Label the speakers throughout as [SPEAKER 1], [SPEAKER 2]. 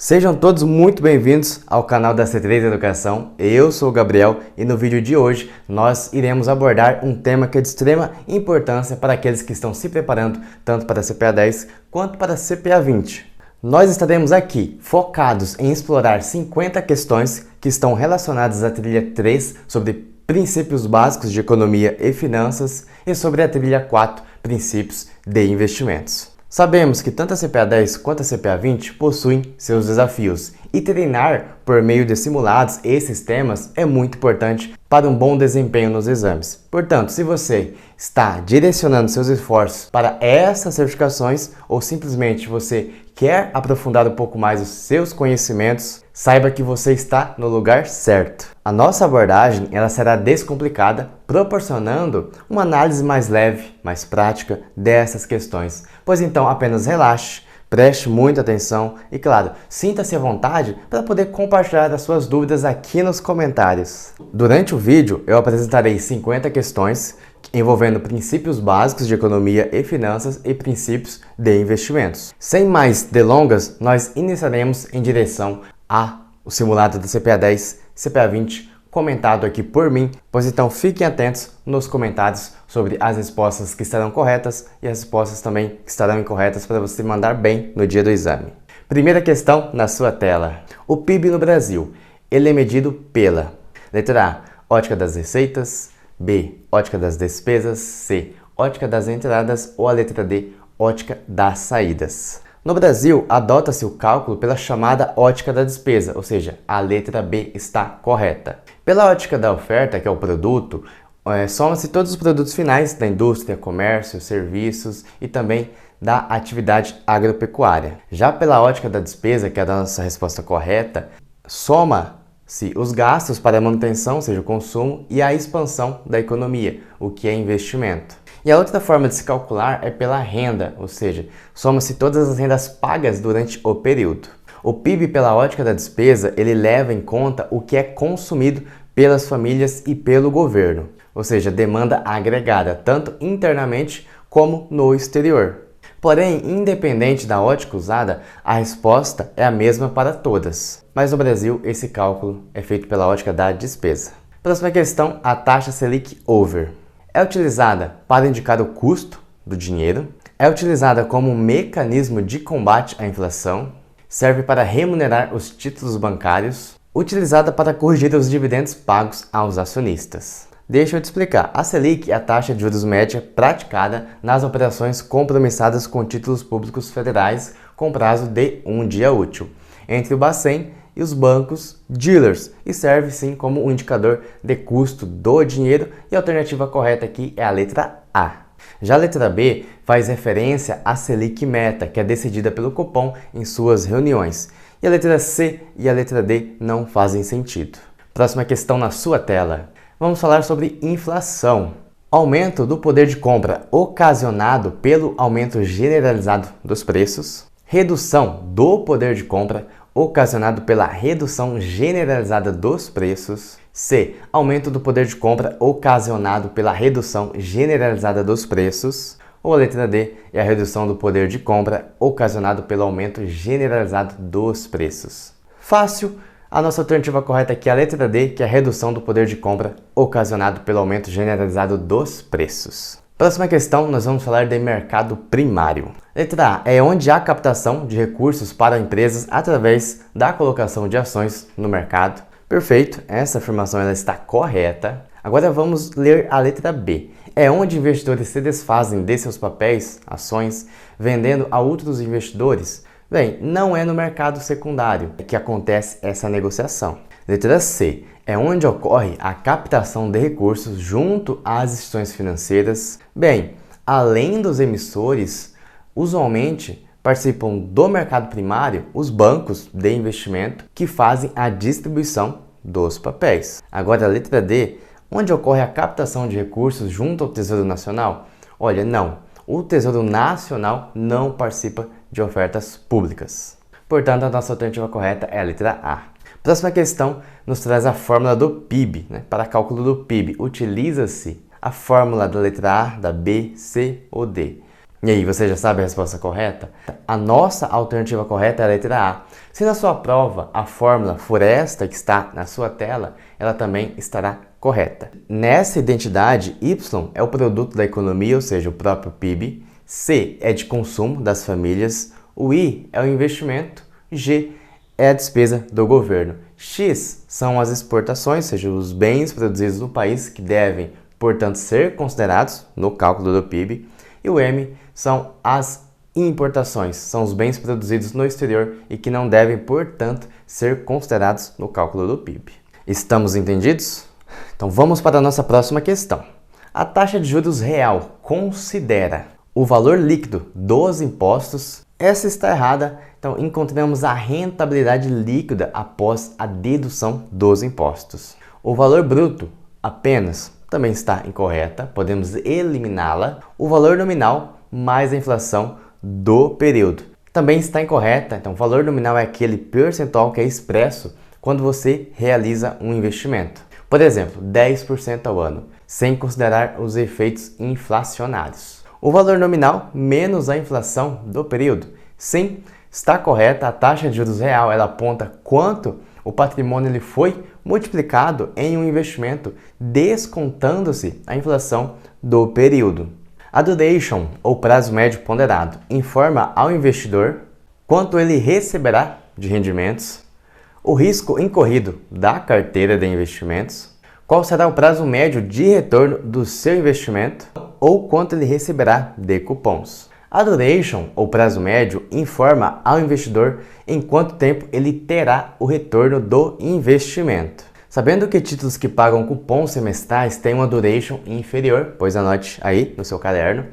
[SPEAKER 1] Sejam todos muito bem-vindos ao canal da C3 Educação. Eu sou o Gabriel e no vídeo de hoje nós iremos abordar um tema que é de extrema importância para aqueles que estão se preparando tanto para a CPA 10 quanto para a CPA 20. Nós estaremos aqui focados em explorar 50 questões que estão relacionadas à trilha 3 sobre princípios básicos de economia e finanças e sobre a trilha 4, princípios de investimentos. Sabemos que tanto a CPA 10 quanto a CPA 20 possuem seus desafios e treinar por meio de simulados esses temas é muito importante para um bom desempenho nos exames. Portanto, se você está direcionando seus esforços para essas certificações ou simplesmente você quer aprofundar um pouco mais os seus conhecimentos, saiba que você está no lugar certo. A nossa abordagem ela será descomplicada, proporcionando uma análise mais leve, mais prática dessas questões. Pois então apenas relaxe, preste muita atenção e, claro, sinta-se à vontade para poder compartilhar as suas dúvidas aqui nos comentários. Durante o vídeo eu apresentarei 50 questões envolvendo princípios básicos de economia e finanças e princípios de investimentos. Sem mais delongas, nós iniciaremos em direção ao simulado da CPA 10, CPA 20, comentado aqui por mim, pois então fiquem atentos nos comentários sobre as respostas que estarão corretas e as respostas também que estarão incorretas para você mandar bem no dia do exame. Primeira questão na sua tela. O PIB no Brasil, ele é medido pela letra A, ótica das receitas, B, ótica das despesas, C, ótica das entradas ou a letra D, ótica das saídas. No Brasil, adota-se o cálculo pela chamada ótica da despesa, ou seja, a letra B está correta. Pela ótica da oferta, que é o produto, soma-se todos os produtos finais da indústria, comércio, serviços e também da atividade agropecuária. Já pela ótica da despesa, que é a nossa resposta correta, soma-se os gastos para a manutenção, ou seja, o consumo, e a expansão da economia, o que é investimento. E a outra forma de se calcular é pela renda, ou seja, soma-se todas as rendas pagas durante o período. O PIB pela ótica da despesa, ele leva em conta o que é consumido pelas famílias e pelo governo, ou seja, demanda agregada, tanto internamente como no exterior. Porém, independente da ótica usada, a resposta é a mesma para todas. Mas no Brasil, esse cálculo é feito pela ótica da despesa. Próxima questão, a taxa Selic Over. É utilizada para indicar o custo do dinheiro, é utilizada como um mecanismo de combate à inflação, serve para remunerar os títulos bancários, utilizada para corrigir os dividendos pagos aos acionistas. Deixa eu te explicar. A Selic é a taxa de juros média praticada nas operações compromissadas com títulos públicos federais com prazo de um dia útil, entre o Bacen e os bancos dealers, e serve sim como um indicador de custo do dinheiro, e a alternativa correta aqui é a letra A. Já a letra B faz referência à Selic Meta, que é decidida pelo Copom em suas reuniões, e a letra C e a letra D não fazem sentido. Próxima questão na sua tela. Vamos falar sobre inflação. Aumento do poder de compra ocasionado pelo aumento generalizado dos preços, redução do poder de compra ocasionado pela redução generalizada dos preços, C, aumento do poder de compra ocasionado pela redução generalizada dos preços, ou a letra D é a redução do poder de compra ocasionado pelo aumento generalizado dos preços. Fácil, a nossa alternativa correta aqui é a letra D, que é a redução do poder de compra ocasionado pelo aumento generalizado dos preços. Próxima questão, nós vamos falar de mercado primário. Letra A é onde há captação de recursos para empresas através da colocação de ações no mercado. Perfeito, essa afirmação ela está correta. Agora vamos ler a letra B. É onde investidores se desfazem de seus papéis, ações, vendendo a outros investidores. Bem, não é no mercado secundário que acontece essa negociação. Letra C é onde ocorre a captação de recursos junto às instituições financeiras. Bem, além dos emissores, usualmente participam do mercado primário os bancos de investimento que fazem a distribuição dos papéis. Agora a letra D, onde ocorre a captação de recursos junto ao Tesouro Nacional? Olha, não. O Tesouro Nacional não participa de ofertas públicas. Portanto, a nossa alternativa correta é a letra A. Próxima questão nos traz a fórmula do PIB. Para cálculo do PIB, utiliza-se a fórmula da letra A, da B, C ou D. E aí, você já sabe a resposta correta? A nossa alternativa correta é a letra A. Se na sua prova a fórmula for esta que está na sua tela, ela também estará correta. Nessa identidade, Y é o produto da economia, ou seja, o próprio PIB. C é de consumo das famílias. O I é o investimento. G é a despesa do governo. X são as exportações, ou seja, os bens produzidos no país que devem, portanto, ser considerados no cálculo do PIB. E o M são as importações, são os bens produzidos no exterior e que não devem, portanto, ser considerados no cálculo do PIB. Estamos entendidos? Então vamos para a nossa próxima questão. A taxa de juros real considera o valor líquido dos impostos. Essa está errada, então encontramos a rentabilidade líquida após a dedução dos impostos. O valor bruto apenas também está incorreta, podemos eliminá-la. O valor nominal mais a inflação do período também está incorreta, então o valor nominal é aquele percentual que é expresso quando você realiza um investimento. Por exemplo, 10% ao ano, sem considerar os efeitos inflacionários. O valor nominal menos a inflação do período. Sim, está correta, a taxa de juros real ela aponta quanto o patrimônio ele foi multiplicado em um investimento, descontando-se a inflação do período. A duration, ou prazo médio ponderado, informa ao investidor quanto ele receberá de rendimentos, o risco incorrido da carteira de investimentos, qual será o prazo médio de retorno do seu investimento ou quanto ele receberá de cupons. A duration, ou prazo médio, informa ao investidor em quanto tempo ele terá o retorno do investimento. Sabendo que títulos que pagam cupons semestrais têm uma duration inferior, pois anote aí no seu caderno,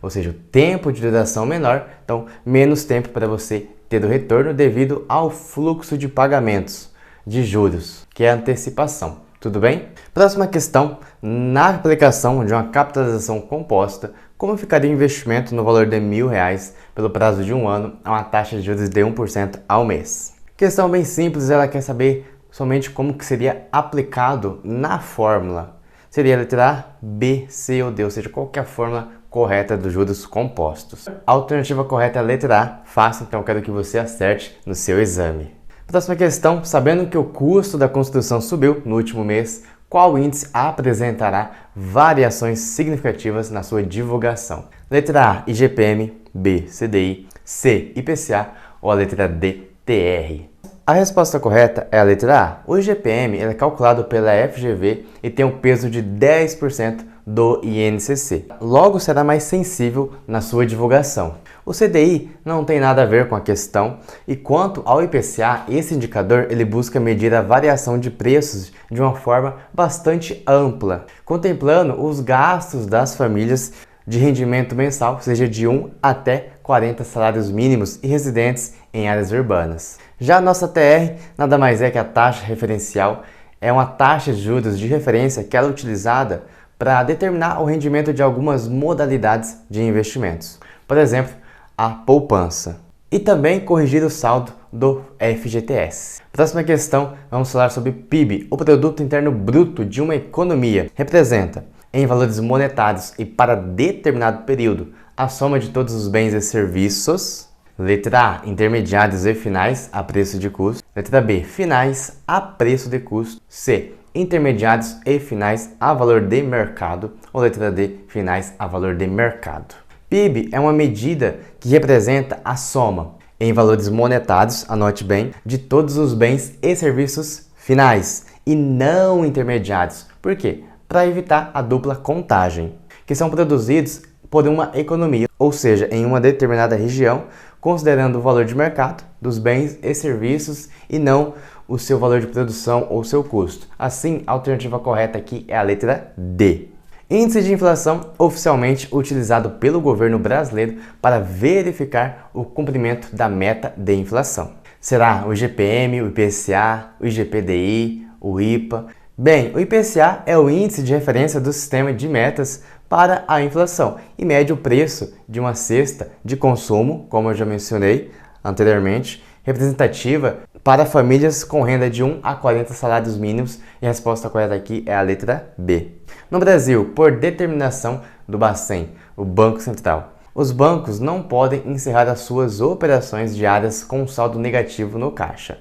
[SPEAKER 1] ou seja, o tempo de duração menor, então menos tempo para você ter o retorno devido ao fluxo de pagamentos de juros, que é a antecipação. Tudo bem? Próxima questão, na aplicação de uma capitalização composta, como ficaria o investimento no valor de R$1.000 pelo prazo de um ano a uma taxa de juros de 1% ao mês? Questão bem simples, ela quer saber somente como que seria aplicado na fórmula. Seria a letra A, B, C ou D, ou seja, qual que é a fórmula correta dos juros compostos. A alternativa correta é a letra A, fácil, então eu quero que você acerte no seu exame. Próxima questão, sabendo que o custo da construção subiu no último mês, qual índice apresentará variações significativas na sua divulgação? Letra A, IGPM, B, CDI, C, IPCA ou a letra D, TR? A resposta correta é a letra A. O IGPM é calculado pela FGV e tem um peso de 10% do INCC. Logo, será mais sensível na sua divulgação. O CDI não tem nada a ver com a questão e quanto ao IPCA, esse indicador ele busca medir a variação de preços de uma forma bastante ampla, contemplando os gastos das famílias de rendimento mensal, seja de 1 até 40 salários mínimos e residentes em áreas urbanas. Já a nossa TR nada mais é que a taxa referencial, é uma taxa de juros de referência que ela é utilizada para determinar o rendimento de algumas modalidades de investimentos. Por exemplo, a poupança. E também corrigir o saldo do FGTS. Próxima questão, vamos falar sobre PIB, o Produto Interno Bruto de uma economia. Representa, em valores monetários e para determinado período, a soma de todos os bens e serviços. Letra A, intermediários e finais a preço de custo. Letra B, finais a preço de custo. C, intermediários e finais a valor de mercado. Ou letra D, finais a valor de mercado. PIB é uma medida que representa a soma, em valores monetários, anote bem, de todos os bens e serviços finais e não intermediários. Por quê? Para evitar a dupla contagem, que são produzidos por uma economia, ou seja, em uma determinada região, considerando o valor de mercado dos bens e serviços e não o seu valor de produção ou seu custo. Assim, a alternativa correta aqui é a letra D. Índice de inflação oficialmente utilizado pelo governo brasileiro para verificar o cumprimento da meta de inflação. Será o IGPM, o IPCA, o IGPDI, o IPA. Bem, o IPCA é o índice de referência do sistema de metas para a inflação e mede o preço de uma cesta de consumo, como eu já mencionei anteriormente, representativa para famílias com renda de 1 a 40 salários mínimos, e a resposta correta aqui é a letra B. No Brasil, por determinação do Bacen, o Banco Central, Os bancos não podem encerrar as suas operações diárias com saldo negativo no caixa.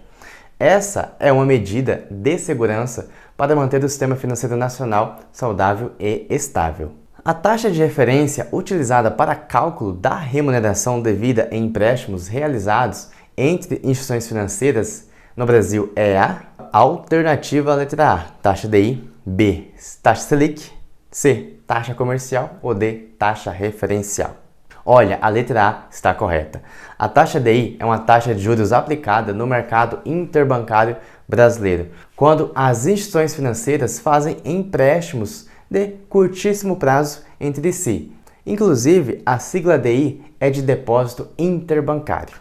[SPEAKER 1] Essa é uma medida de segurança para manter o sistema financeiro nacional saudável e estável. A taxa de referência utilizada para cálculo da remuneração devida em empréstimos realizados entre instituições financeiras no Brasil é a alternativa à letra A, taxa DI, B, taxa Selic, C, taxa comercial ou D, taxa referencial. Olha, a letra A está correta. A taxa DI é uma taxa de juros aplicada no mercado interbancário brasileiro, quando as instituições financeiras fazem empréstimos de curtíssimo prazo entre si. Inclusive, a sigla DI é de depósito interbancário.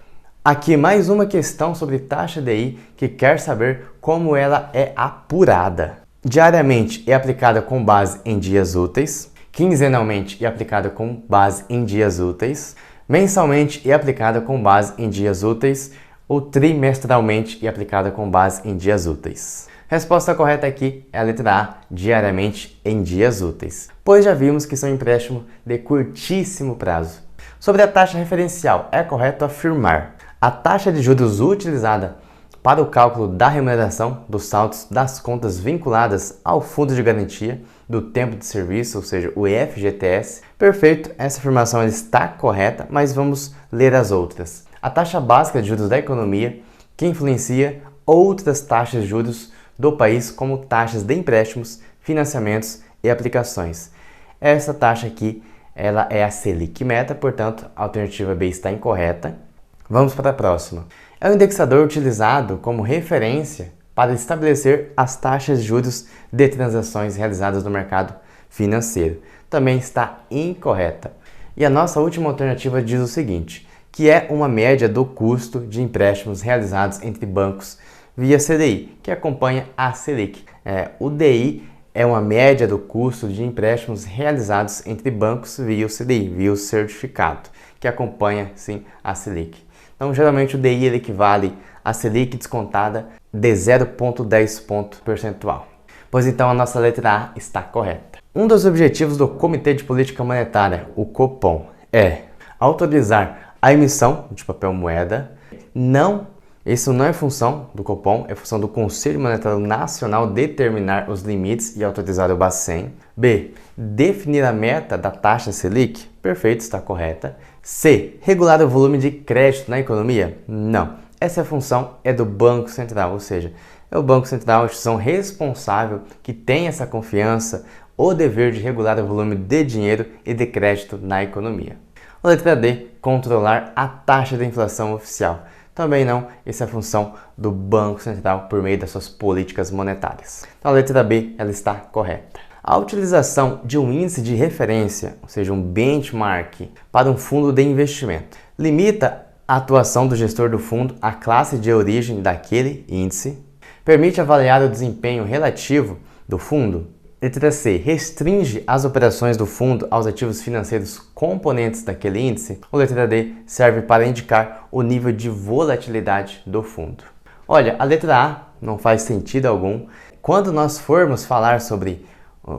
[SPEAKER 1] Aqui mais uma questão sobre taxa DI que quer saber como ela é apurada. Diariamente é aplicada com base em dias úteis, quinzenalmente é aplicada com base em dias úteis, mensalmente é aplicada com base em dias úteis ou trimestralmente é aplicada com base em dias úteis. Resposta correta aqui é a letra A, diariamente em dias úteis, pois já vimos que são empréstimos de curtíssimo prazo. Sobre a taxa referencial, é correto afirmar: a taxa de juros utilizada para o cálculo da remuneração dos saldos das contas vinculadas ao Fundo de Garantia do Tempo de Serviço, ou seja, o FGTS. Perfeito, essa afirmação está correta, mas vamos ler as outras. A taxa básica de juros da economia, que influencia outras taxas de juros do país, como taxas de empréstimos, financiamentos e aplicações. Essa taxa aqui, ela é a Selic meta, portanto, a alternativa B está incorreta. Vamos para a próxima. É um indexador utilizado como referência para estabelecer as taxas de juros de transações realizadas no mercado financeiro. Também está incorreta. E a nossa última alternativa diz o seguinte, que é uma média do custo de empréstimos realizados entre bancos via CDI, que acompanha a Selic. O DI é uma média do custo de empréstimos realizados entre bancos via o CDI, via o certificado, que acompanha, sim, a Selic. Então, geralmente o DI ele equivale à Selic descontada de 0,10 ponto percentual. Pois então a nossa letra A está correta. Um dos objetivos do Comitê de Política Monetária, o Copom, é autorizar a emissão de papel moeda. Isso não é função do Copom, é função do Conselho Monetário Nacional determinar os limites e autorizar o Bacen. B. Definir a meta da taxa Selic. Perfeito, está correta. C. Regular o volume de crédito na economia. Não. Essa função é do Banco Central, ou seja, é o Banco Central, a instituição responsável que tem essa confiança, o dever de regular o volume de dinheiro e de crédito na economia. A letra D. Controlar a taxa de inflação oficial. Também não, essa é a função do Banco Central por meio das suas políticas monetárias. Então a letra B, ela está correta. A utilização de um índice de referência, ou seja, um benchmark, para um fundo de investimento, limita a atuação do gestor do fundo à classe de origem daquele índice, permite avaliar o desempenho relativo do fundo. Letra C. Restringe as operações do fundo aos ativos financeiros componentes daquele índice. Ou letra D. Serve para indicar o nível de volatilidade do fundo. Olha, a letra A não faz sentido algum. Quando nós formos falar sobre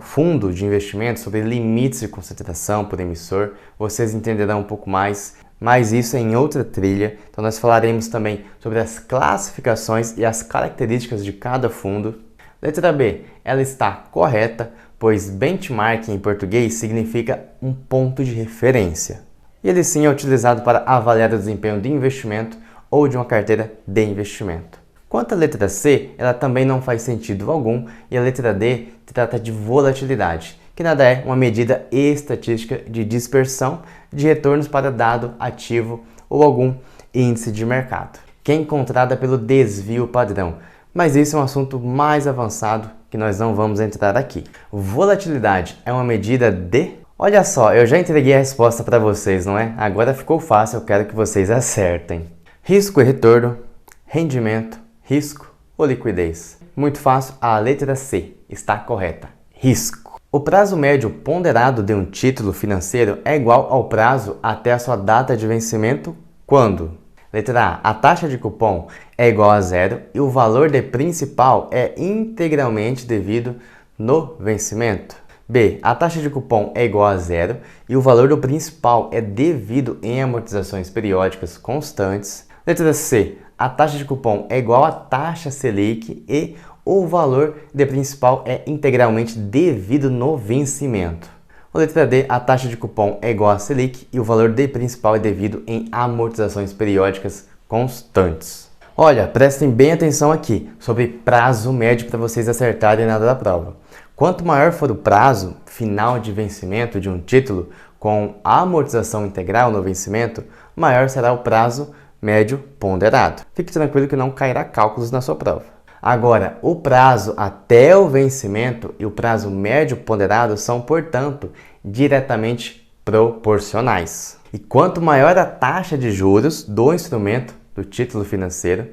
[SPEAKER 1] fundo de investimento, sobre limites de concentração por emissor, vocês entenderão um pouco mais, mas isso é em outra trilha. Então nós falaremos também sobre as classificações e as características de cada fundo. Letra B, ela está correta, pois benchmark em português significa um ponto de referência. E ele sim é utilizado para avaliar o desempenho de investimento ou de uma carteira de investimento. Quanto à letra C, ela também não faz sentido algum, e a letra D trata de volatilidade, que nada é uma medida estatística de dispersão de retornos para dado ativo ou algum índice de mercado, que é encontrada pelo desvio padrão. Mas isso é um assunto mais avançado que nós não vamos entrar aqui. Volatilidade é uma medida de... Olha só, eu já entreguei a resposta para vocês, não é? Agora ficou fácil, eu quero que vocês acertem. Risco e retorno, rendimento, risco ou liquidez? Muito fácil, a letra C está correta. Risco. O prazo médio ponderado de um título financeiro é igual ao prazo até a sua data de vencimento quando? Letra A. A taxa de cupom é igual a zero e o valor de principal é integralmente devido no vencimento. B. A taxa de cupom é igual a zero e o valor do principal é devido em amortizações periódicas constantes. Letra C. A taxa de cupom é igual à taxa Selic e o valor de principal é integralmente devido no vencimento. Ou letra D. A taxa de cupom é igual a Selic e o valor de principal é devido em amortizações periódicas constantes. Olha, prestem bem atenção aqui sobre prazo médio para vocês acertarem na hora da prova. Quanto maior for o prazo final de vencimento de um título com amortização integral no vencimento, maior será o prazo médio ponderado. Fique tranquilo que não cairá cálculos na sua prova. Agora, o prazo até o vencimento e o prazo médio ponderado são, portanto, diretamente proporcionais. E quanto maior a taxa de juros do instrumento, do título financeiro,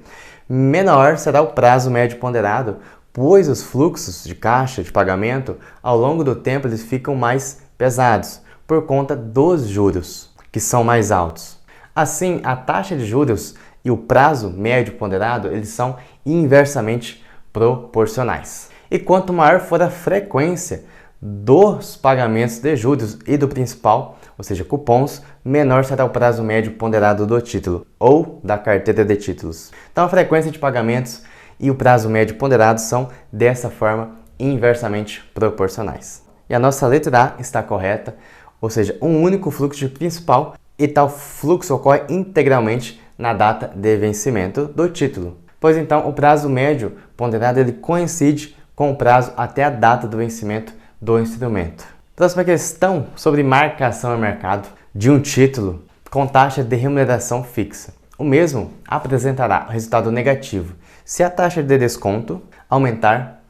[SPEAKER 1] menor será o prazo médio ponderado, pois os fluxos de caixa de pagamento ao longo do tempo eles ficam mais pesados por conta dos juros, que são mais altos. Assim, a taxa de juros e o prazo médio ponderado eles são inversamente proporcionais. E quanto maior for a frequência dos pagamentos de juros e do principal, ou seja, cupons, menor será o prazo médio ponderado do título ou da carteira de títulos. Então, a frequência de pagamentos e o prazo médio ponderado são, dessa forma, inversamente proporcionais. E a nossa letra A está correta, ou seja, um único fluxo de principal e tal fluxo ocorre integralmente na data de vencimento do título. Pois então, o prazo médio ponderado ele coincide com o prazo até a data do vencimento do instrumento. Próxima questão sobre marcação a mercado de um título com taxa de remuneração fixa. O mesmo apresentará resultado negativo se a taxa de desconto aumentar,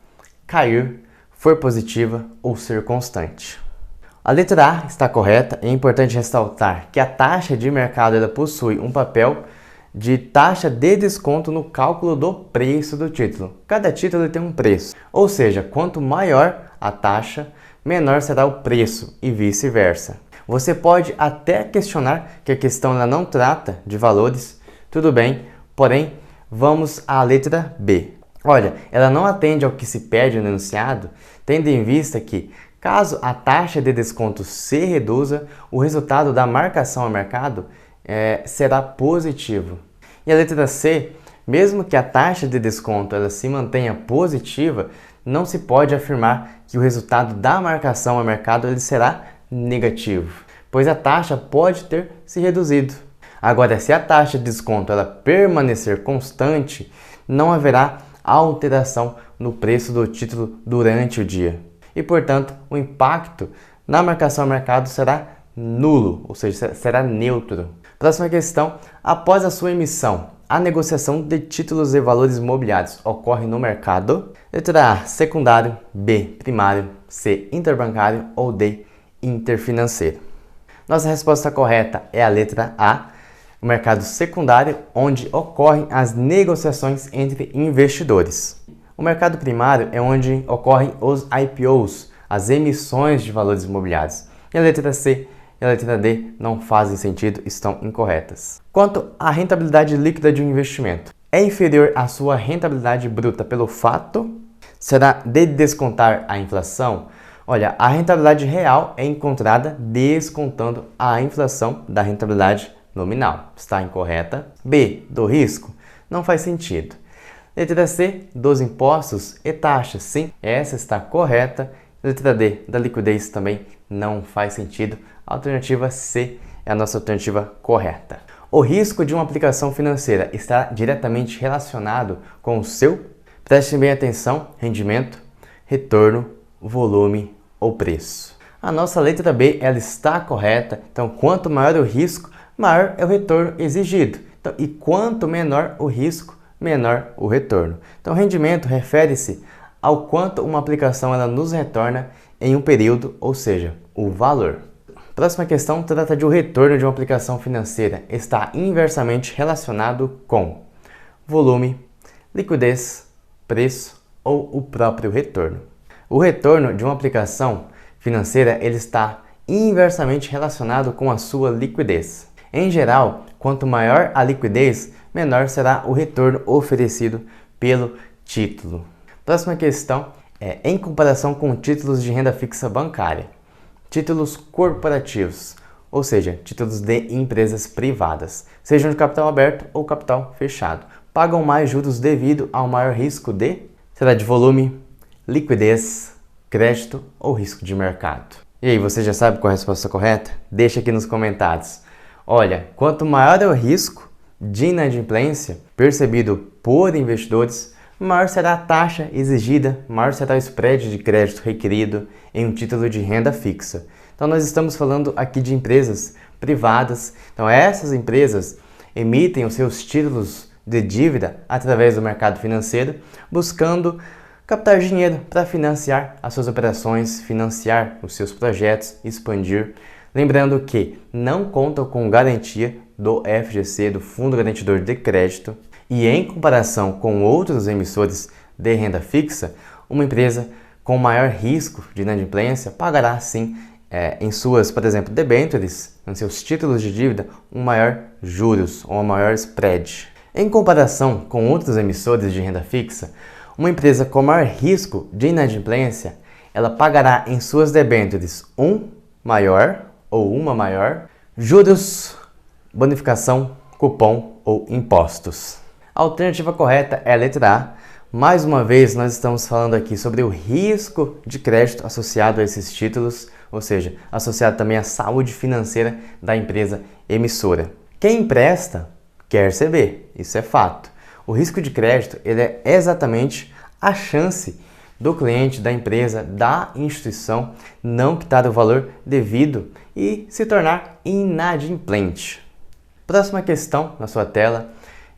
[SPEAKER 1] cair, for positiva ou ser constante. A letra A está correta e é importante ressaltar que a taxa de mercado ela possui um papel de taxa de desconto no cálculo do preço do título. Cada título tem um preço, ou seja, quanto maior a taxa, menor será o preço e vice-versa. Você pode até questionar que a questão ela não trata de valores, tudo bem, porém, vamos à letra B. Olha, ela não atende ao que se pede no enunciado, tendo em vista que, caso a taxa de desconto se reduza, o resultado da marcação a mercado será positivo. E a letra C, mesmo que a taxa de desconto ela se mantenha positiva, não se pode afirmar que o resultado da marcação a mercado ele será negativo, pois a taxa pode ter se reduzido. Agora, se a taxa de desconto ela permanecer constante, não haverá alteração no preço do título durante o dia. E, portanto, o impacto na marcação a mercado será nulo, ou seja, será neutro. Próxima questão. Após a sua emissão, a negociação de títulos e valores imobiliários ocorre no mercado? Letra A, secundário, B, primário, C, interbancário ou D, interfinanceiro. Nossa resposta correta é a letra A, o mercado secundário, onde ocorrem as negociações entre investidores. O mercado primário é onde ocorrem os IPOs, as emissões de valores imobiliários. E a letra C e a letra D não fazem sentido, estão incorretas. Quanto à rentabilidade líquida de um investimento, é inferior à sua rentabilidade bruta pelo fato? Será de descontar a inflação? Olha, a rentabilidade real é encontrada descontando a inflação da rentabilidade nominal. Está incorreta. B, do risco? Não faz sentido. Letra C, dos impostos e taxas. Sim, essa está correta. Letra D, da liquidez também não faz sentido. A alternativa C é a nossa alternativa correta. O risco de uma aplicação financeira está diretamente relacionado com o seu? Prestem bem atenção, rendimento, retorno, volume ou preço. A nossa letra B ela está correta, então quanto maior o risco, maior é o retorno exigido. Então, e quanto menor o risco, menor o retorno. Então, rendimento refere-se ao quanto uma aplicação ela nos retorna em um período, ou seja, o valor. Próxima questão trata de o retorno de uma aplicação financeira. Está inversamente relacionado com volume, liquidez, preço ou o próprio retorno. O retorno de uma aplicação financeira ele está inversamente relacionado com a sua liquidez. Em geral, quanto maior a liquidez, menor será o retorno oferecido pelo título. Próxima questão em comparação com títulos de renda fixa bancária. Títulos corporativos, ou seja, títulos de empresas privadas, sejam de capital aberto ou capital fechado, pagam mais juros devido ao maior risco será de volume, liquidez, crédito ou risco de mercado. E aí, você já sabe qual é a resposta correta? Deixa aqui nos comentários. Olha, quanto maior é o risco de inadimplência percebido por investidores, maior será a taxa exigida, maior será o spread de crédito requerido em um título de renda fixa. Então nós estamos falando aqui de empresas privadas. Então essas empresas emitem os seus títulos de dívida através do mercado financeiro, buscando captar dinheiro para financiar as suas operações, financiar os seus projetos, expandir. Lembrando que não contam com garantia do FGC, do Fundo Garantidor de Crédito, e em comparação com outros emissores de renda fixa, uma empresa com maior risco de inadimplência pagará sim em suas, por exemplo, debêntures, em seus títulos de dívida, um maior juros ou um maior spread. Em comparação com outros emissores de renda fixa, uma empresa com maior risco de inadimplência, ela pagará em suas debêntures um maior ou uma maior juros, bonificação, cupom ou impostos. A alternativa correta é a letra A. Mais uma vez, nós estamos falando aqui sobre o risco de crédito associado a esses títulos, ou seja, associado também à saúde financeira da empresa emissora. Quem empresta quer receber, isso é fato. O risco de crédito ele é exatamente a chance do cliente, da empresa, da instituição não quitar o valor devido e se tornar inadimplente. Próxima questão na sua tela.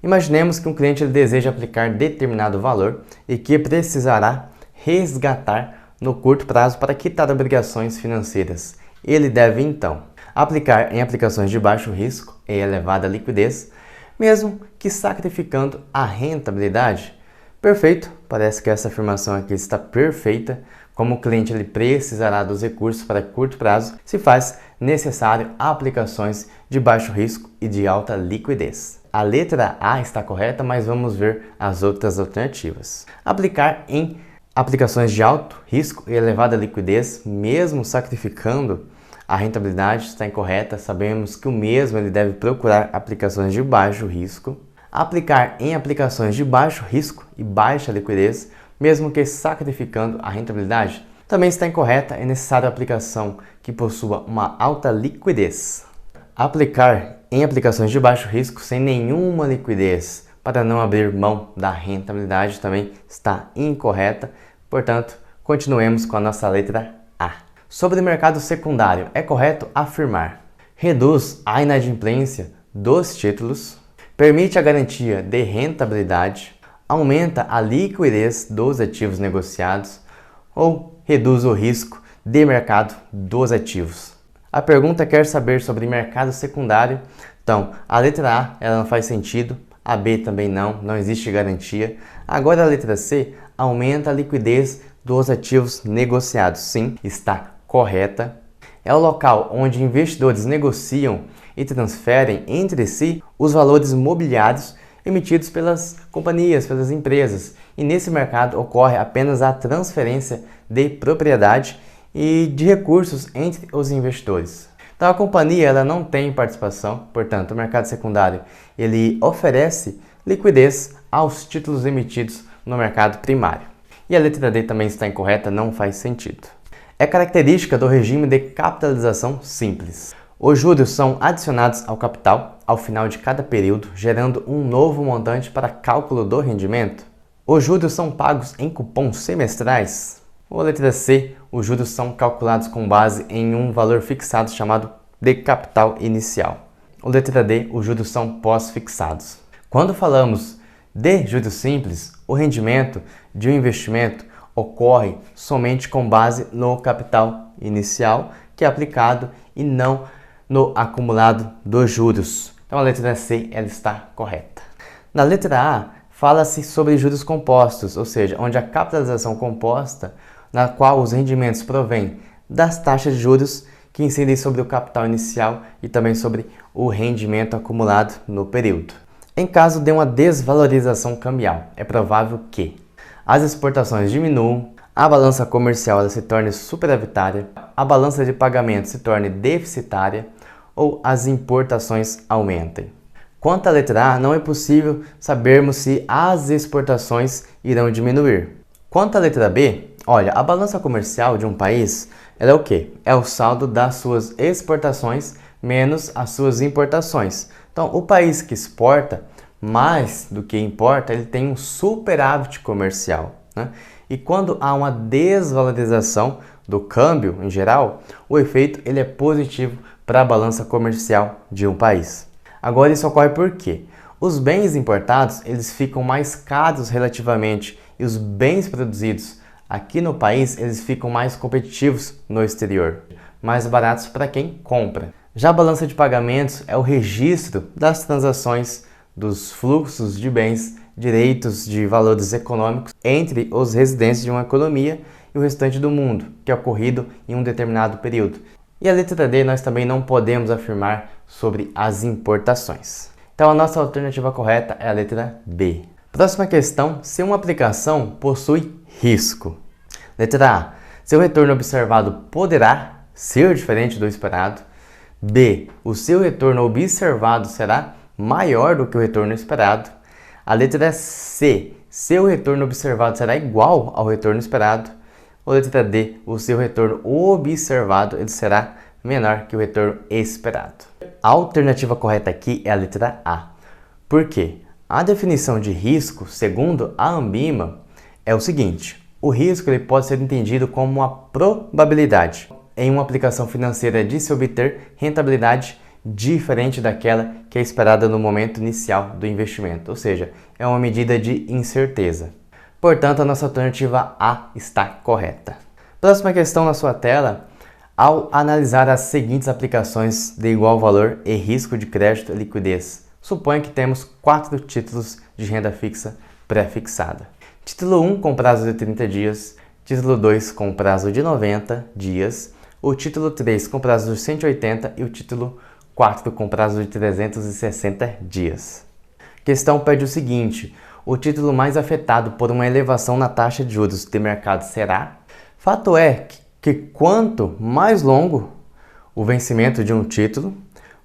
[SPEAKER 1] Imaginemos que um cliente ele deseja aplicar determinado valor e que precisará resgatar no curto prazo para quitar obrigações financeiras. Ele deve então aplicar em aplicações de baixo risco e elevada liquidez, mesmo que sacrificando a rentabilidade. Perfeito, parece que essa afirmação aqui está perfeita. Como o cliente ele precisará dos recursos para curto prazo, se faz necessário aplicações de baixo risco e de alta liquidez. A letra A está correta, mas vamos ver as outras alternativas. Aplicar em aplicações de alto risco e elevada liquidez, mesmo sacrificando a rentabilidade, está incorreta. Sabemos que o mesmo ele deve procurar aplicações de baixo risco. Aplicar em aplicações de baixo risco e baixa liquidez, mesmo que sacrificando a rentabilidade, também está incorreta. É necessário a aplicação que possua uma alta liquidez. Aplicar em aplicações de baixo risco sem nenhuma liquidez para não abrir mão da rentabilidade também está incorreta. Portanto, continuemos com a nossa letra A. Sobre o mercado secundário, é correto afirmar: reduz a inadimplência dos títulos, permite a garantia de rentabilidade, aumenta a liquidez dos ativos negociados ou reduz o risco de mercado dos ativos. A pergunta quer saber sobre mercado secundário. Então, a letra A ela não faz sentido, a B também não existe garantia. Agora a letra C, aumenta a liquidez dos ativos negociados. Sim, está correta. É o local onde investidores negociam e transferem entre si os valores mobiliários emitidos pelas companhias, pelas empresas. E nesse mercado ocorre apenas a transferência de propriedade e de recursos entre os investidores. Então a companhia ela não tem participação, portanto o mercado secundário ele oferece liquidez aos títulos emitidos no mercado primário. E a letra D também está incorreta, não faz sentido. É característica do regime de capitalização simples. Os juros são adicionados ao capital ao final de cada período, gerando um novo montante para cálculo do rendimento. Os juros são pagos em cupons semestrais. Ou a letra C, os juros são calculados com base em um valor fixado chamado de capital inicial. Ou letra D, os juros são pós-fixados. Quando falamos de juros simples, o rendimento de um investimento ocorre somente com base no capital inicial que é aplicado e não no acumulado dos juros. Então a letra C ela está correta. Na letra A, fala-se sobre juros compostos, ou seja, onde a capitalização composta, na qual os rendimentos provêm das taxas de juros que incidem sobre o capital inicial e também sobre o rendimento acumulado no período. Em caso de uma desvalorização cambial, é provável que as exportações diminuam, a balança comercial ela se torne superavitária, a balança de pagamento se torne deficitária ou as importações aumentem. Quanto à letra A, não é possível sabermos se as exportações irão diminuir. Quanto à letra B, olha, a balança comercial de um país ela é o quê? É o saldo das suas exportações menos as suas importações. Então, o país que exporta mais do que importa, ele tem um superávit comercial, né? E quando há uma desvalorização do câmbio em geral, o efeito ele é positivo para a balança comercial de um país. Agora isso ocorre por quê? Os bens importados eles ficam mais caros relativamente e os bens produzidos aqui no país eles ficam mais competitivos no exterior, mais baratos para quem compra. Já a balança de pagamentos é o registro das transações, dos fluxos de bens, direitos de valores econômicos entre os residentes de uma economia e o restante do mundo, que é ocorrido em um determinado período. E a letra D nós também não podemos afirmar sobre as importações. Então a nossa alternativa correta é a letra B. Próxima questão, se uma aplicação possui risco. Letra A, seu retorno observado poderá ser diferente do esperado. B, o seu retorno observado será maior do que o retorno esperado. A letra C, seu retorno observado será igual ao retorno esperado. Ou letra D, o seu retorno observado ele será menor que o retorno esperado. A alternativa correta aqui é a letra A. Por quê? A definição de risco, segundo a Ambima, é o seguinte: o risco ele pode ser entendido como uma probabilidade em uma aplicação financeira de se obter rentabilidade diferente daquela que é esperada no momento inicial do investimento, ou seja, é uma medida de incerteza. Portanto, a nossa alternativa A está correta. Próxima questão na sua tela. Ao analisar as seguintes aplicações de igual valor e risco de crédito e liquidez, suponha que temos 4 títulos de renda fixa pré-fixada. Título 1 com prazo de 30 dias, título 2 com prazo de 90 dias, o título 3 com prazo de 180 e o título 4 com prazo de 360 dias. Questão pede o seguinte: o título mais afetado por uma elevação na taxa de juros de mercado será? Fato é que quanto mais longo o vencimento de um título,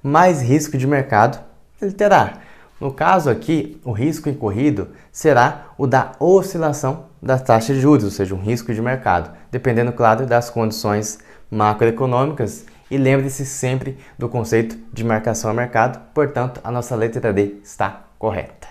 [SPEAKER 1] mais risco de mercado ele terá. No caso aqui, o risco incorrido será o da oscilação da taxa de juros, ou seja, um risco de mercado, dependendo, claro, das condições macroeconômicas. E lembre-se sempre do conceito de marcação a mercado, portanto, a nossa letra D está correta.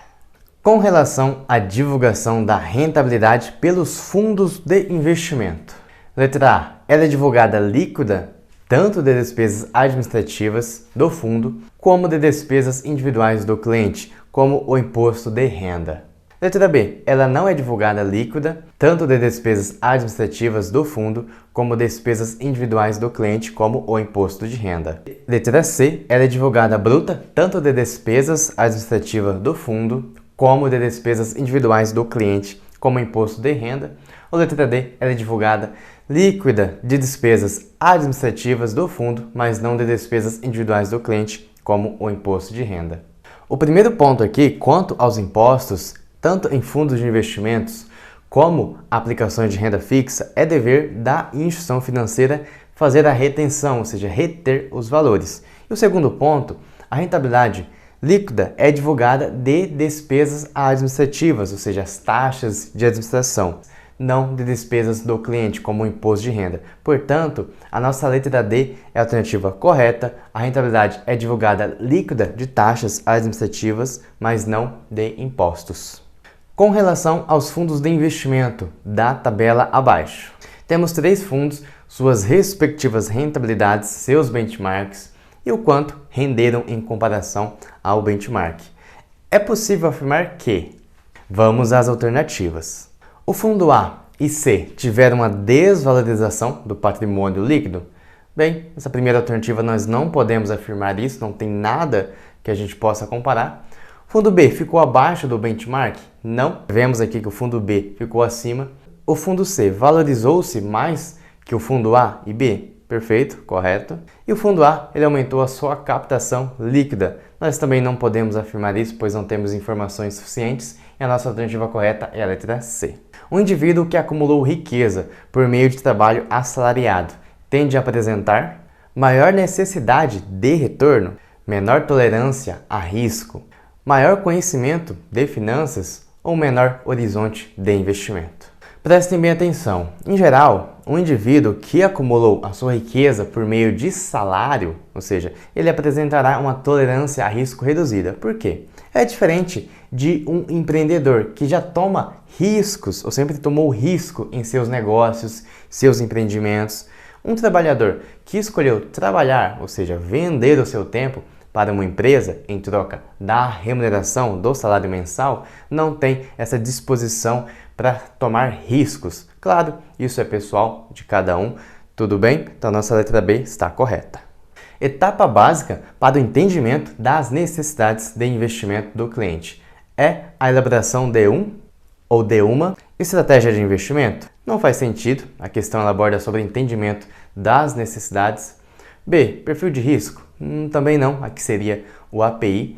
[SPEAKER 1] Com relação à divulgação da rentabilidade pelos fundos de investimento. Letra A, ela é divulgada líquida tanto de despesas administrativas do fundo, como de despesas individuais do cliente, como o imposto de renda. Letra B, ela não é divulgada líquida, tanto de despesas administrativas do fundo, como despesas individuais do cliente, como o imposto de renda. Letra C, ela é divulgada bruta, tanto de despesas administrativas do fundo, como de despesas individuais do cliente, como o imposto de renda. Ou letra D, ela é divulgada líquida de despesas administrativas do fundo, mas não de despesas individuais do cliente, como o imposto de renda. O primeiro ponto aqui, quanto aos impostos, tanto em fundos de investimentos como aplicações de renda fixa, é dever da instituição financeira fazer a retenção, ou seja, reter os valores. E o segundo ponto, a rentabilidade líquida é divulgada de despesas administrativas, ou seja, as taxas de administração, não de despesas do cliente, como o imposto de renda. Portanto, a nossa letra D é a alternativa correta. A rentabilidade é divulgada líquida de taxas administrativas, mas não de impostos. Com relação aos fundos de investimento da tabela abaixo, temos 3 fundos, suas respectivas rentabilidades, seus benchmarks e o quanto renderam em comparação ao benchmark. É possível afirmar que, vamos às alternativas. O fundo A e C tiveram uma desvalorização do patrimônio líquido? Bem, essa primeira alternativa nós não podemos afirmar isso, não tem nada que a gente possa comparar. O fundo B ficou abaixo do benchmark? Não. Vemos aqui que o fundo B ficou acima. O fundo C valorizou-se mais que o fundo A e B? Perfeito, correto. E o fundo A, ele aumentou a sua captação líquida. Nós também não podemos afirmar isso, pois não temos informações suficientes. E a nossa alternativa correta é a letra C. Um indivíduo que acumulou riqueza por meio de trabalho assalariado tende a apresentar maior necessidade de retorno, menor tolerância a risco, maior conhecimento de finanças ou menor horizonte de investimento. Prestem bem atenção. Em geral, um indivíduo que acumulou a sua riqueza por meio de salário, ou seja, ele apresentará uma tolerância a risco reduzida. Por quê? É diferente de um empreendedor que já toma riscos, ou sempre tomou risco em seus negócios, seus empreendimentos. Um trabalhador que escolheu trabalhar, ou seja, vender o seu tempo para uma empresa em troca da remuneração do salário mensal, não tem essa disposição para tomar riscos. Claro, isso é pessoal de cada um, tudo bem? Então, nossa letra B está correta. Etapa básica para o entendimento das necessidades de investimento do cliente é a elaboração de uma estratégia de investimento. Não faz sentido, a questão ela aborda sobre entendimento das necessidades. B, perfil de risco. Também não, aqui seria o API.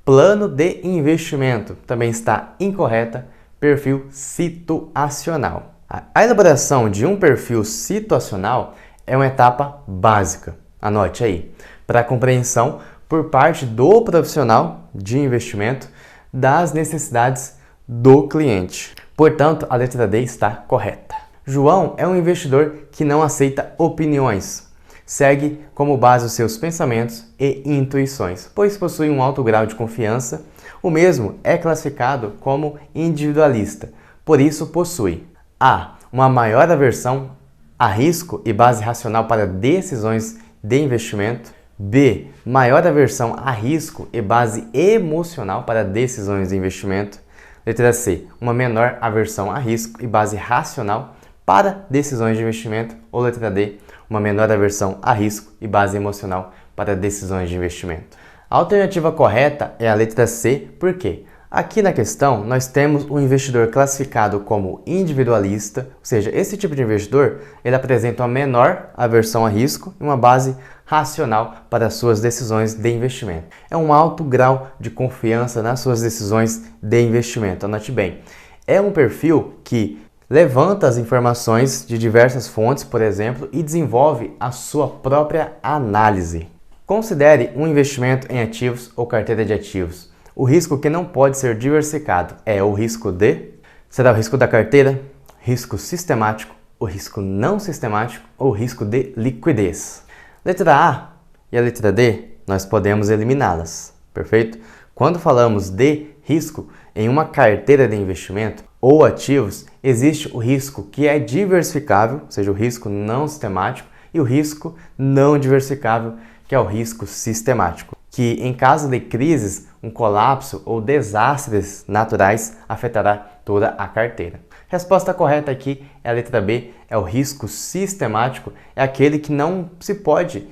[SPEAKER 1] Plano de investimento também está incorreta. Perfil situacional. A elaboração de um perfil situacional é uma etapa básica, anote aí, para a compreensão por parte do profissional de investimento das necessidades do cliente. Portanto, a letra D está correta. João é um investidor que não aceita opiniões. Segue como base os seus pensamentos e intuições, pois possui um alto grau de confiança. O mesmo é classificado como individualista, por isso possui A. Uma maior aversão a risco e base racional para decisões de investimento. B. Maior aversão a risco e base emocional para decisões de investimento. Letra C. Uma menor aversão a risco e base racional para decisões de investimento. Ou letra D. Uma menor aversão a risco e base emocional para decisões de investimento. A alternativa correta é a letra C, por quê? Aqui na questão nós temos um investidor classificado como individualista, ou seja, esse tipo de investidor ele apresenta uma menor aversão a risco e uma base racional para suas decisões de investimento. É um alto grau de confiança nas suas decisões de investimento, anote bem. É um perfil que levanta as informações de diversas fontes, por exemplo, e desenvolve a sua própria análise. Considere um investimento em ativos ou carteira de ativos. O risco que não pode ser diversificado é o risco de... Será o risco da carteira, risco sistemático, o risco não sistemático ou risco de liquidez. Letra A e a letra D, nós podemos eliminá-las, perfeito? Quando falamos de risco em uma carteira de investimento ou ativos, existe o risco que é diversificável, ou seja, o risco não sistemático, e o risco não diversificável, que é o risco sistemático, que em caso de crises, um colapso ou desastres naturais afetará toda a carteira. Resposta correta aqui é a letra B, é o risco sistemático, é aquele que não se pode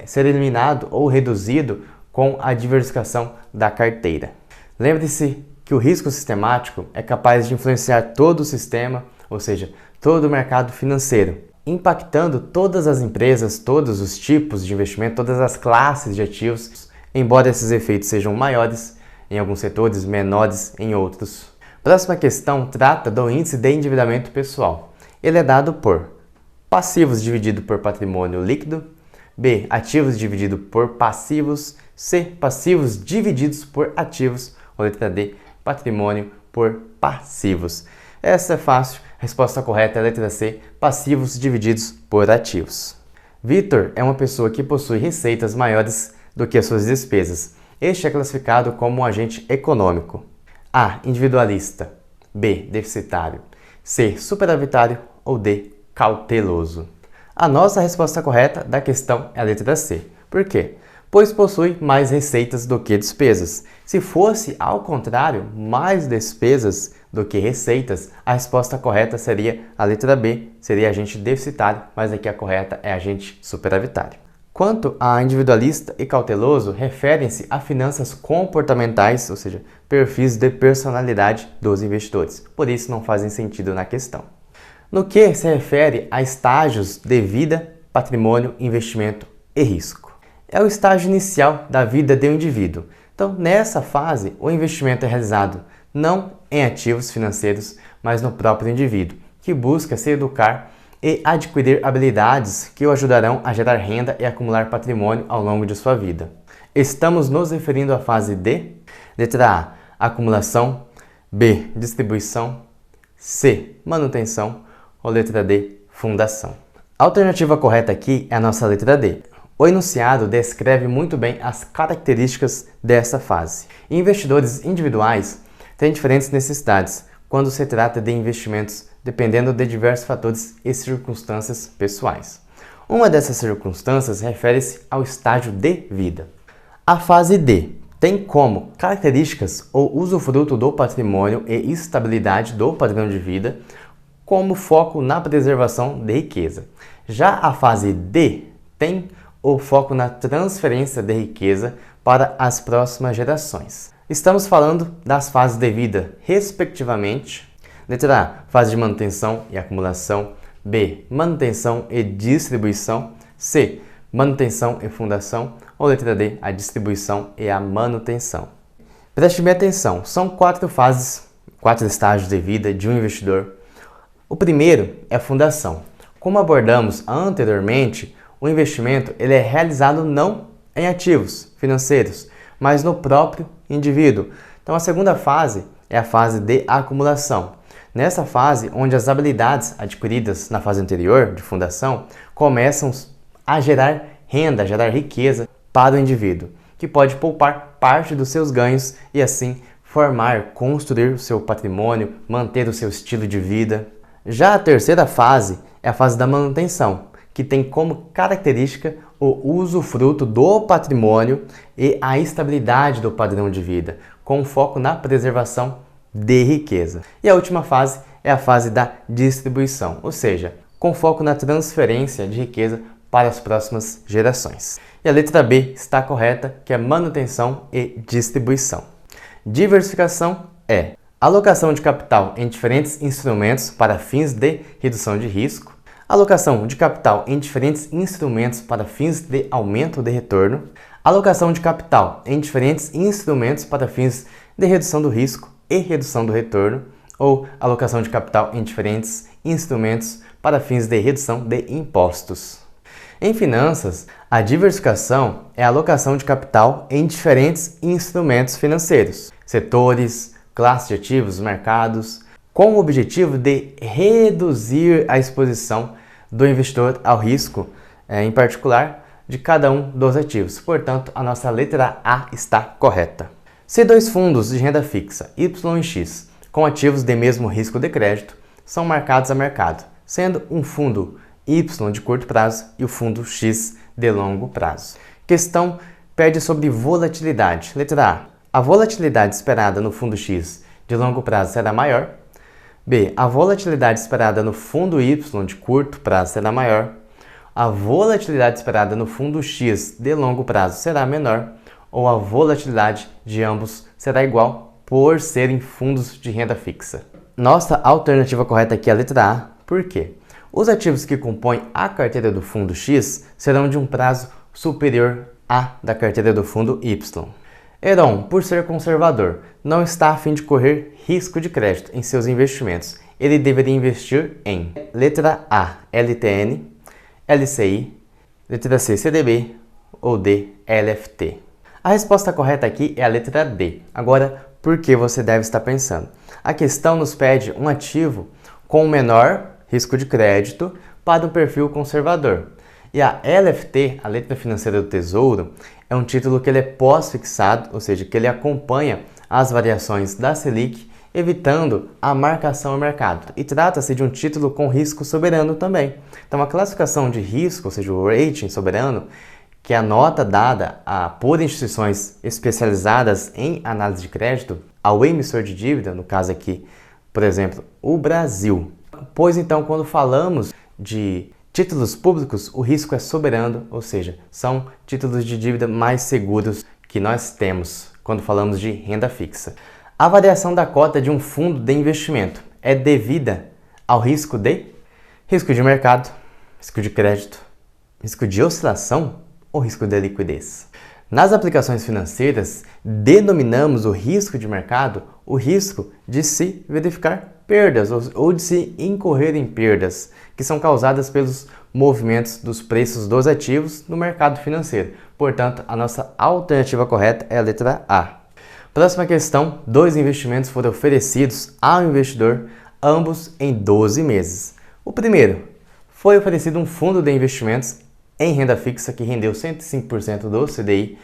[SPEAKER 1] ser eliminado ou reduzido com a diversificação da carteira. Lembre-se que o risco sistemático é capaz de influenciar todo o sistema, ou seja, todo o mercado financeiro, impactando todas as empresas, todos os tipos de investimento, todas as classes de ativos, embora esses efeitos sejam maiores em alguns setores, menores em outros. Próxima questão trata do índice de endividamento pessoal. Ele é dado por passivos dividido por patrimônio líquido, B. Ativos dividido por passivos, C. Passivos divididos por ativos, ou letra D. Patrimônio por passivos. Essa é fácil, a resposta correta é a letra C, passivos divididos por ativos. Vitor é uma pessoa que possui receitas maiores do que as suas despesas. Este é classificado como um agente econômico. A. Individualista. B. Deficitário. C. Superavitário. Ou D. Cauteloso. A nossa resposta correta da questão é a letra C. Por quê? Pois possui mais receitas do que despesas. Se fosse ao contrário, mais despesas do que receitas, a resposta correta seria a letra B, seria agente deficitário, mas aqui a correta é agente superavitário. Quanto a individualista e cauteloso, referem-se a finanças comportamentais, ou seja, perfis de personalidade dos investidores. Por isso não fazem sentido na questão. No que se refere a estágios de vida, patrimônio, investimento e risco. É o estágio inicial da vida de um indivíduo. Então, nessa fase, o investimento é realizado não em ativos financeiros, mas no próprio indivíduo, que busca se educar e adquirir habilidades que o ajudarão a gerar renda e acumular patrimônio ao longo de sua vida. Estamos nos referindo à fase D? Letra A, acumulação. B, distribuição. C, manutenção. Ou letra D, fundação. A alternativa correta aqui é a nossa letra D. O enunciado descreve muito bem as características dessa fase. Investidores individuais têm diferentes necessidades quando se trata de investimentos, dependendo de diversos fatores e circunstâncias pessoais. Uma dessas circunstâncias refere-se ao estágio de vida. A fase D tem como características o usufruto do patrimônio e estabilidade do padrão de vida, como foco na preservação de riqueza. Já a fase D tem o foco na transferência de riqueza para as próximas gerações. Estamos falando das fases de vida, respectivamente. Letra A, fase de manutenção e acumulação. B, manutenção e distribuição. C, manutenção e fundação. Ou letra D, a distribuição e a manutenção. Preste bem atenção, são 4 fases, 4 estágios de vida de um investidor. O primeiro é a fundação. Como abordamos anteriormente, o investimento ele é realizado não em ativos financeiros, mas no próprio indivíduo. Então a segunda fase é a fase de acumulação. Nessa fase, onde as habilidades adquiridas na fase anterior, de fundação, começam a gerar renda, a gerar riqueza para o indivíduo, que pode poupar parte dos seus ganhos e assim formar, construir o seu patrimônio, manter o seu estilo de vida. Já a terceira fase é a fase da manutenção, que tem como característica o usufruto do patrimônio e a estabilidade do padrão de vida, com foco na preservação de riqueza. E a última fase é a fase da distribuição, ou seja, com foco na transferência de riqueza para as próximas gerações. E a letra B está correta, que é manutenção e distribuição. Diversificação é alocação de capital em diferentes instrumentos para fins de redução de risco, alocação de capital em diferentes instrumentos para fins de aumento de retorno, alocação de capital em diferentes instrumentos para fins de redução do risco e redução do retorno, ou alocação de capital em diferentes instrumentos para fins de redução de impostos. Em finanças, a diversificação é a alocação de capital em diferentes instrumentos financeiros, setores, classes de ativos, mercados, com o objetivo de reduzir a exposição do investidor ao risco, em particular, de cada um dos ativos. Portanto, a nossa letra A está correta. Se 2 fundos de renda fixa, Y e X, com ativos de mesmo risco de crédito, são marcados a mercado, sendo um fundo Y de curto prazo e o fundo X de longo prazo. Questão pede sobre volatilidade. Letra A. A volatilidade esperada no fundo X de longo prazo será maior. B. A volatilidade esperada no fundo Y de curto prazo será maior. A volatilidade esperada no fundo X de longo prazo será menor. Ou a volatilidade de ambos será igual por serem fundos de renda fixa. Nossa alternativa correta aqui é a letra A. Por quê? Os ativos que compõem a carteira do fundo X serão de um prazo superior à da carteira do fundo Y. Heron, por ser conservador, não está a fim de correr risco de crédito em seus investimentos. Ele deveria investir em letra A, LTN, LCI, letra C, CDB ou D, LFT. A resposta correta aqui é a letra D. Agora, por que você deve estar pensando? A questão nos pede um ativo com menor risco de crédito para um perfil conservador. E a LFT, a letra financeira do Tesouro, é um título que ele é pós-fixado, ou seja, que ele acompanha as variações da Selic, evitando a marcação ao mercado. E trata-se de um título com risco soberano também. Então a classificação de risco, ou seja, o rating soberano, que é a nota dada por instituições especializadas em análise de crédito ao emissor de dívida, no caso aqui, por exemplo, o Brasil. Pois então, quando falamos de títulos públicos, o risco é soberano, ou seja, são títulos de dívida mais seguros que nós temos quando falamos de renda fixa. A variação da cota de um fundo de investimento é devida ao risco de mercado, risco de crédito, risco de oscilação ou risco de liquidez. Nas aplicações financeiras, denominamos o risco de mercado o risco de se verificar perdas ou de se incorrer em perdas, que são causadas pelos movimentos dos preços dos ativos no mercado financeiro. Portanto, a nossa alternativa correta é a letra A. Próxima questão: 2 investimentos foram oferecidos ao investidor, ambos em 12 meses. O primeiro, foi oferecido um fundo de investimentos em renda fixa que rendeu 105% do CDI,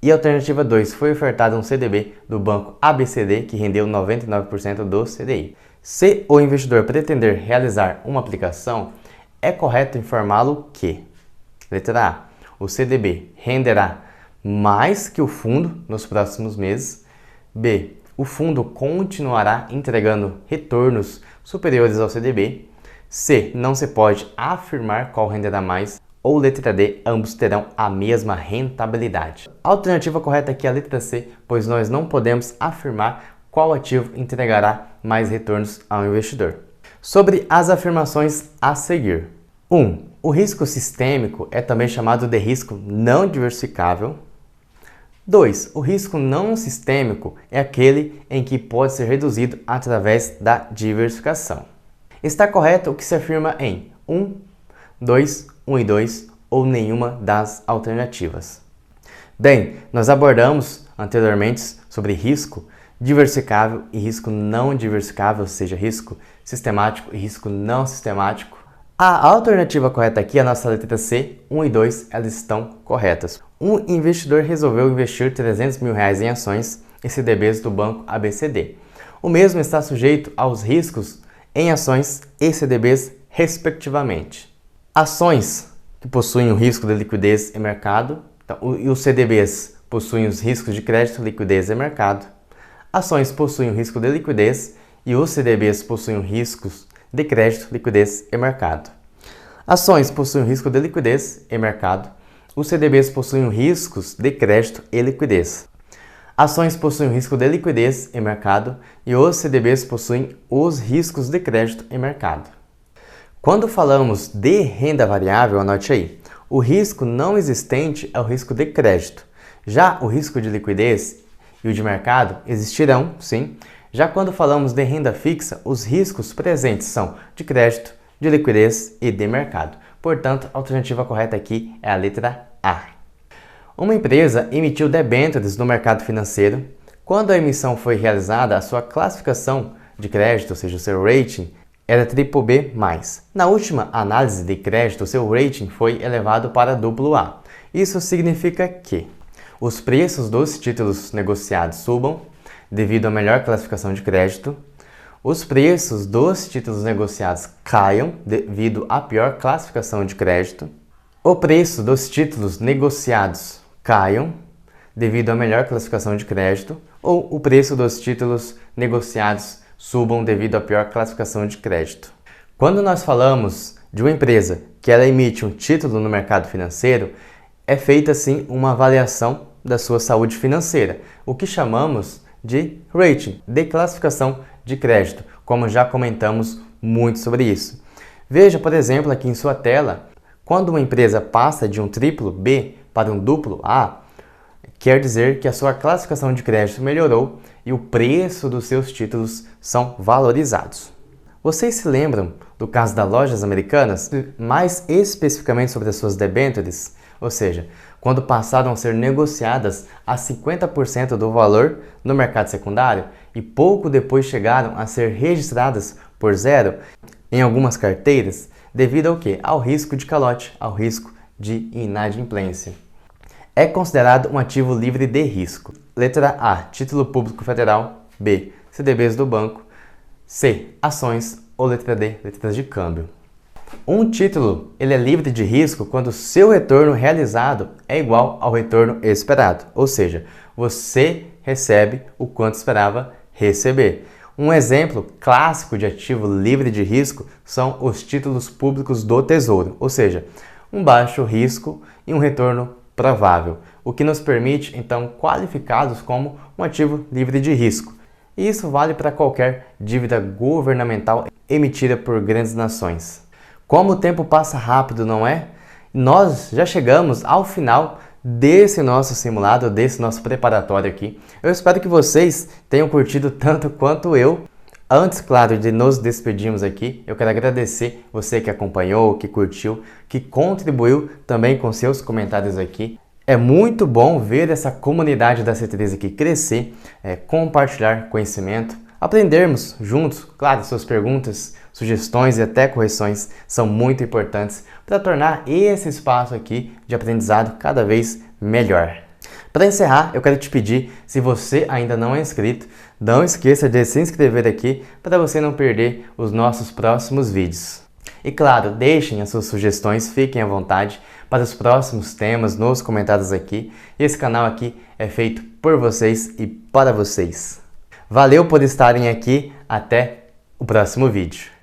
[SPEAKER 1] e a alternativa 2, foi ofertado um CDB do banco ABCD que rendeu 99% do CDI. Se o investidor pretender realizar uma aplicação, é correto informá-lo que: letra A, o CDB renderá mais que o fundo nos próximos meses. B, o fundo continuará entregando retornos superiores ao CDB. C, não se pode afirmar qual renderá mais. Ou letra D, ambos terão a mesma rentabilidade. A alternativa correta aqui é a letra C, pois nós não podemos afirmar qual ativo entregará mais retornos ao investidor. Sobre as afirmações a seguir. 1. O risco sistêmico é também chamado de risco não diversificável. 2. O risco não sistêmico é aquele em que pode ser reduzido através da diversificação. Está correto o que se afirma em 1, 2, 1 e 2 ou nenhuma das alternativas. Bem, nós abordamos anteriormente sobre risco diversificável e risco não diversificável, ou seja, risco sistemático e risco não sistemático. A alternativa correta aqui, a nossa letra C, 1 e 2, elas estão corretas. Um investidor resolveu investir R$300 mil em ações e CDBs do banco ABCD. O mesmo está sujeito aos riscos em ações e CDBs, respectivamente. Ações que possuem o risco de liquidez e mercado, e os CDBs possuem os riscos de crédito, liquidez e mercado. Ações possuem o risco de liquidez e os CDBs possuem riscos de crédito, liquidez e mercado. Ações possuem o risco de liquidez e mercado. Os CDBs possuem riscos de crédito e liquidez. Ações possuem o risco de liquidez e mercado e os CDBs possuem os riscos de crédito e mercado. Quando falamos de renda variável, anote aí, o risco não existente é o risco de crédito. Já o risco de liquidez e o de mercado existirão, sim. Já quando falamos de renda fixa, os riscos presentes são de crédito, de liquidez e de mercado. Portanto, a alternativa correta aqui é a letra A. Uma empresa emitiu debêntures no mercado financeiro. Quando a emissão foi realizada, a sua classificação de crédito, ou seja, o seu rating, era BBB+. Na última análise de crédito, seu rating foi elevado para AA. Isso significa que os preços dos títulos negociados subam devido à melhor classificação de crédito, os preços dos títulos negociados caiam devido à pior classificação de crédito, o preço dos títulos negociados caiam devido à melhor classificação de crédito, ou o preço dos títulos negociados subam devido à pior classificação de crédito. Quando nós falamos de uma empresa que ela emite um título no mercado financeiro, é feita sim uma avaliação da sua saúde financeira, o que chamamos de rating, de classificação de crédito, como já comentamos muito sobre isso. Veja, por exemplo, aqui em sua tela, quando uma empresa passa de um triplo B para um duplo A, quer dizer que a sua classificação de crédito melhorou e o preço dos seus títulos são valorizados. Vocês se lembram do caso das lojas americanas, mais especificamente sobre as suas debêntures? Ou seja, quando passaram a ser negociadas a 50% do valor no mercado secundário e pouco depois chegaram a ser registradas por zero em algumas carteiras, devido ao quê? Ao risco de calote, ao risco de inadimplência. É considerado um ativo livre de risco. Letra A, título público federal. B, CDBs do banco. C, ações. Ou letra D, letras de câmbio. Um título ele é livre de risco quando seu retorno realizado é igual ao retorno esperado. Ou seja, você recebe o quanto esperava receber. Um exemplo clássico de ativo livre de risco são os títulos públicos do Tesouro. Ou seja, um baixo risco e um retorno provável, o que nos permite, então, qualificá-los como um ativo livre de risco. E isso vale para qualquer dívida governamental emitida por grandes nações. Como o tempo passa rápido, não é? Nós já chegamos ao final desse nosso simulado, desse nosso preparatório aqui. Eu espero que vocês tenham curtido tanto quanto eu Antes, claro, de nos despedirmos aqui, eu quero agradecer você que acompanhou, que curtiu, que contribuiu também com seus comentários aqui. É muito bom ver essa comunidade da C3 aqui crescer, compartilhar conhecimento, aprendermos juntos. Claro, suas perguntas, sugestões e até correções são muito importantes para tornar esse espaço aqui de aprendizado cada vez melhor. Para encerrar, eu quero te pedir, se você ainda não é inscrito, não esqueça de se inscrever aqui para você não perder os nossos próximos vídeos. E claro, deixem as suas sugestões, fiquem à vontade para os próximos temas nos comentários aqui. Esse canal aqui é feito por vocês e para vocês. Valeu por estarem aqui, até o próximo vídeo.